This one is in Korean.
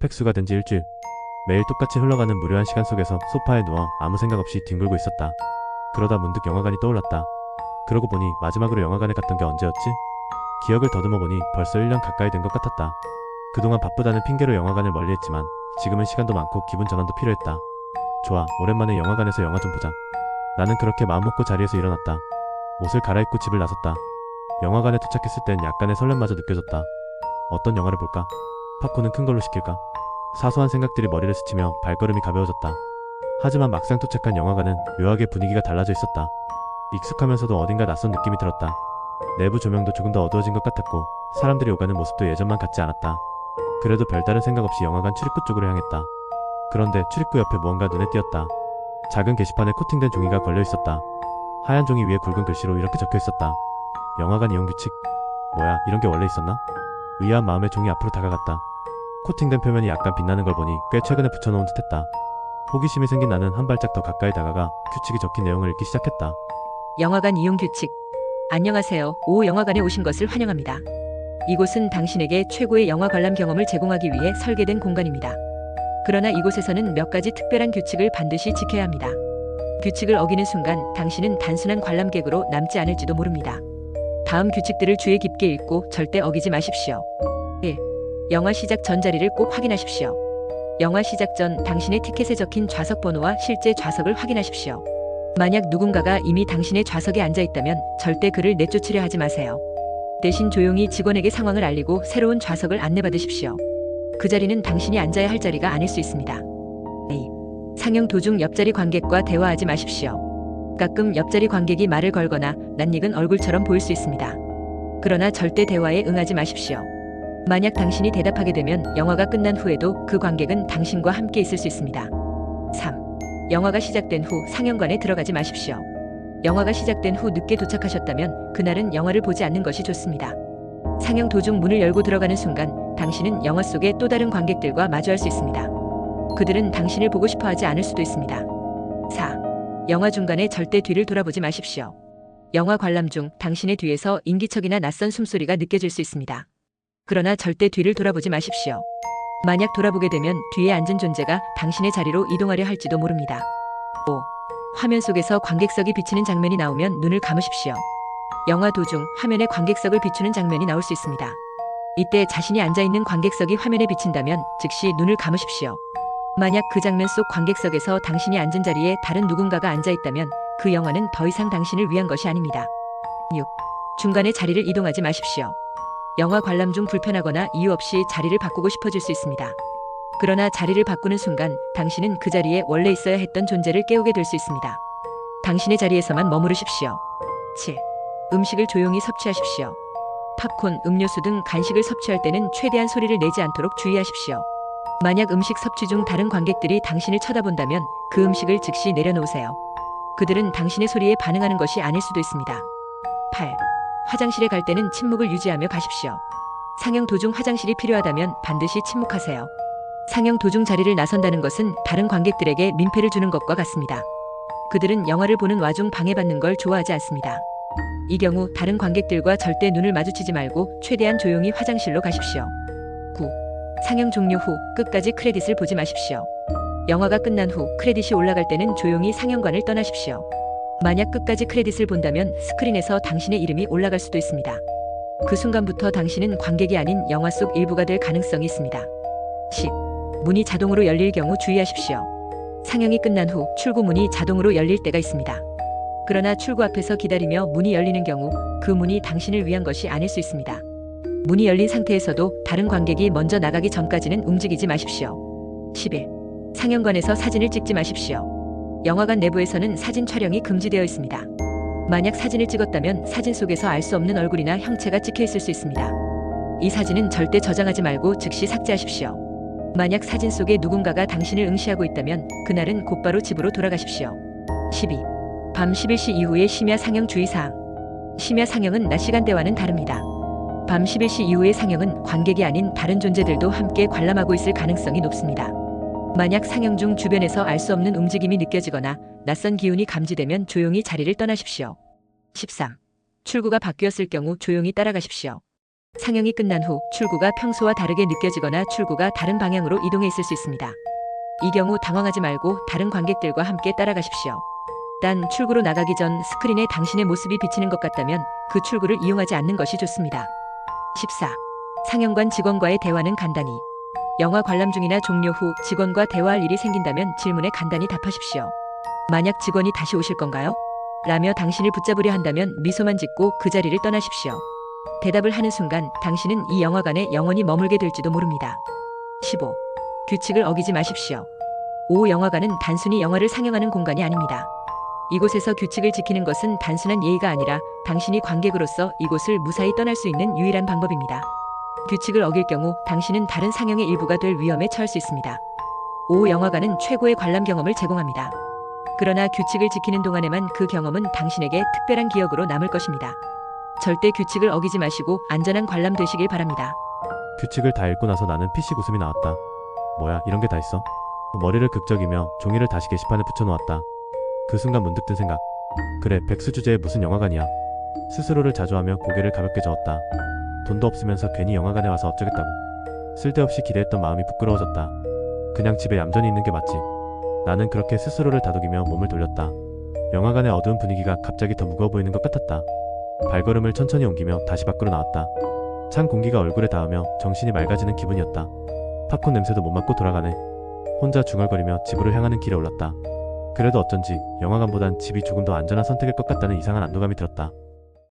팩수가 된 지 일주일. 매일 똑같이 흘러가는 무료한 시간 속에서 소파에 누워 아무 생각 없이 뒹굴고 있었다. 그러다 문득 영화관이 떠올랐다. 그러고 보니 마지막으로 영화관에 갔던 게 언제였지? 기억을 더듬어 보니 벌써 1년 가까이 된 것 같았다. 그동안 바쁘다는 핑계로 영화관을 멀리했지만 지금은 시간도 많고 기분 전환도 필요했다. 좋아, 오랜만에 영화관에서 영화 좀 보자. 나는 그렇게 마음먹고 자리에서 일어났다. 옷을 갈아입고 집을 나섰다. 영화관에 도착했을 땐 약간의 설렘마저 느껴졌다. 어떤 영화를 볼까? 팝콘은 큰 걸로 시킬까? 사소한 생각들이 머리를 스치며 발걸음이 가벼워졌다. 하지만 막상 도착한 영화관은 묘하게 분위기가 달라져 있었다. 익숙하면서도 어딘가 낯선 느낌이 들었다. 내부 조명도 조금 더 어두워진 것 같았고 사람들이 오가는 모습도 예전만 같지 않았다. 그래도 별다른 생각 없이 영화관 출입구 쪽으로 향했다. 그런데 출입구 옆에 무언가 눈에 띄었다. 작은 게시판에 코팅된 종이가 걸려 있었다. 하얀 종이 위에 굵은 글씨로 이렇게 적혀 있었다. 영화관 이용 규칙. 뭐야, 이런 게 원래 있었나? 의아한 마음에 종이 앞으로 다가갔다. 코팅된 표면이 약간 빛나는 걸 보니 꽤 최근에 붙여놓은 듯했다. 호기심이 생긴 나는 한 발짝 더 가까이 다가가 규칙이 적힌 내용을 읽기 시작했다. 영화관 이용 규칙. 안녕하세요. 오 영화관에 오신 것을 환영합니다. 이곳은 당신에게 최고의 영화 관람 경험을 제공하기 위해 설계된 공간입니다. 그러나 이곳에서는 몇 가지 특별한 규칙을 반드시 지켜야 합니다. 규칙을 어기는 순간 당신은 단순한 관람객으로 남지 않을지도 모릅니다. 다음 규칙들을 주의 깊게 읽고 절대 어기지 마십시오. 1. 영화 시작 전 자리를 꼭 확인하십시오. 영화 시작 전 당신의 티켓에 적힌 좌석 번호와 실제 좌석을 확인하십시오. 만약 누군가가 이미 당신의 좌석에 앉아 있다면 절대 그를 내쫓으려 하지 마세요. 대신 조용히 직원에게 상황을 알리고 새로운 좌석을 안내받으십시오. 그 자리는 당신이 앉아야 할 자리가 아닐 수 있습니다. 2. 상영 도중 옆자리 관객과 대화하지 마십시오. 가끔 옆자리 관객이 말을 걸거나 낯익은 얼굴처럼 보일 수 있습니다. 그러나 절대 대화에 응하지 마십시오. 만약 당신이 대답하게 되면 영화가 끝난 후에도 그 관객은 당신과 함께 있을 수 있습니다. 3. 영화가 시작된 후 상영관에 들어가지 마십시오. 영화가 시작된 후 늦게 도착하셨다면 그날은 영화를 보지 않는 것이 좋습니다. 상영 도중 문을 열고 들어가는 순간 당신은 영화 속의 또 다른 관객들과 마주할 수 있습니다. 그들은 당신을 보고 싶어 하지 않을 수도 있습니다. 4. 영화 중간에 절대 뒤를 돌아보지 마십시오. 영화 관람 중 당신의 뒤에서 인기척이나 낯선 숨소리가 느껴질 수 있습니다. 그러나 절대 뒤를 돌아보지 마십시오. 만약 돌아보게 되면 뒤에 앉은 존재가 당신의 자리로 이동하려 할지도 모릅니다. 5. 화면 속에서 관객석이 비치는 장면이 나오면 눈을 감으십시오. 영화 도중 화면에 관객석을 비추는 장면이 나올 수 있습니다. 이때 자신이 앉아있는 관객석이 화면에 비친다면 즉시 눈을 감으십시오. 만약 그 장면 속 관객석에서 당신이 앉은 자리에 다른 누군가가 앉아있다면 그 영화는 더 이상 당신을 위한 것이 아닙니다. 6. 중간에 자리를 이동하지 마십시오. 영화 관람 중 불편하거나 이유 없이 자리를 바꾸고 싶어질 수 있습니다. 그러나 자리를 바꾸는 순간 당신은 그 자리에 원래 있어야 했던 존재를 깨우게 될 수 있습니다. 당신의 자리에서만 머무르십시오. 7. 음식을 조용히 섭취하십시오. 팝콘, 음료수 등 간식을 섭취할 때는 최대한 소리를 내지 않도록 주의하십시오. 만약 음식 섭취 중 다른 관객들이 당신을 쳐다본다면 그 음식을 즉시 내려놓으세요. 그들은 당신의 소리에 반응하는 것이 아닐 수도 있습니다. 8. 화장실에 갈 때는 침묵을 유지하며 가십시오. 상영 도중 화장실이 필요하다면 반드시 침묵하세요. 상영 도중 자리를 나선다는 것은 다른 관객들에게 민폐를 주는 것과 같습니다. 그들은 영화를 보는 와중 방해받는 걸 좋아하지 않습니다. 이 경우 다른 관객들과 절대 눈을 마주치지 말고 최대한 조용히 화장실로 가십시오. 9. 상영 종료 후 끝까지 크레딧을 보지 마십시오. 영화가 끝난 후 크레딧이 올라갈 때는 조용히 상영관을 떠나십시오. 만약 끝까지 크레딧을 본다면 스크린에서 당신의 이름이 올라갈 수도 있습니다. 그 순간부터 당신은 관객이 아닌 영화 속 일부가 될 가능성이 있습니다. 10. 문이 자동으로 열릴 경우 주의하십시오. 상영이 끝난 후 출구 문이 자동으로 열릴 때가 있습니다. 그러나 출구 앞에서 기다리며 문이 열리는 경우 그 문이 당신을 위한 것이 아닐 수 있습니다. 문이 열린 상태에서도 다른 관객이 먼저 나가기 전까지는 움직이지 마십시오. 11. 상영관에서 사진을 찍지 마십시오. 영화관 내부에서는 사진 촬영이 금지되어 있습니다. 만약 사진을 찍었다면 사진 속에서 알 수 없는 얼굴이나 형체가 찍혀 있을 수 있습니다. 이 사진은 절대 저장하지 말고 즉시 삭제하십시오. 만약 사진 속에 누군가가 당신을 응시하고 있다면 그날은 곧바로 집으로 돌아가십시오. 12. 밤 11시 이후의 심야 상영 주의사항. 심야 상영은 낮 시간대와는 다릅니다. 밤 11시 이후의 상영은 관객이 아닌 다른 존재들도 함께 관람하고 있을 가능성이 높습니다. 만약 상영 중 주변에서 알 수 없는 움직임이 느껴지거나 낯선 기운이 감지되면 조용히 자리를 떠나십시오. 13. 출구가 바뀌었을 경우 조용히 따라가십시오. 상영이 끝난 후 출구가 평소와 다르게 느껴지거나 출구가 다른 방향으로 이동해 있을 수 있습니다. 이 경우 당황하지 말고 다른 관객들과 함께 따라가십시오. 단 출구로 나가기 전 스크린에 당신의 모습이 비치는 것 같다면 그 출구를 이용하지 않는 것이 좋습니다. 14. 상영관 직원과의 대화는 간단히. 영화 관람 중이나 종료 후 직원과 대화할 일이 생긴다면 질문에 간단히 답하십시오. 만약 직원이 다시 오실 건가요? 라며 당신을 붙잡으려 한다면 미소만 짓고 그 자리를 떠나십시오. 대답을 하는 순간 당신은 이 영화관에 영원히 머물게 될지도 모릅니다. 15. 규칙을 어기지 마십시오. 5. 영화관은 단순히 영화를 상영하는 공간이 아닙니다. 이곳에서 규칙을 지키는 것은 단순한 예의가 아니라 당신이 관객으로서 이곳을 무사히 떠날 수 있는 유일한 방법입니다. 규칙을 어길 경우 당신은 다른 상영의 일부가 될 위험에 처할 수 있습니다. 5. 영화관은 최고의 관람 경험을 제공합니다. 그러나 규칙을 지키는 동안에만 그 경험은 당신에게 특별한 기억으로 남을 것입니다. 절대 규칙을 어기지 마시고 안전한 관람 되시길 바랍니다. 규칙을 다 읽고 나서 나는 피식 웃음이 나왔다. 뭐야, 이런 게 다 있어? 머리를 극적이며 종이를 다시 게시판에 붙여놓았다. 그 순간 문득 든 생각. 그래, 백수 주제에 무슨 영화관이야. 스스로를 자조하며 고개를 가볍게 저었다. 돈도 없으면서 괜히 영화관에 와서 어쩌겠다고. 쓸데없이 기대했던 마음이 부끄러워졌다. 그냥 집에 얌전히 있는 게 맞지. 나는 그렇게 스스로를 다독이며 몸을 돌렸다. 영화관의 어두운 분위기가 갑자기 더 무거워 보이는 것 같았다. 발걸음을 천천히 옮기며 다시 밖으로 나왔다. 찬 공기가 얼굴에 닿으며 정신이 맑아지는 기분이었다. 팝콘 냄새도 못 맡고 돌아가네. 혼자 중얼거리며 집으로 향하는 길에 올랐다. 그래도 어쩐지 영화관보단 집이 조금 더 안전한 선택일 것 같다는 이상한 안도감이 들었다.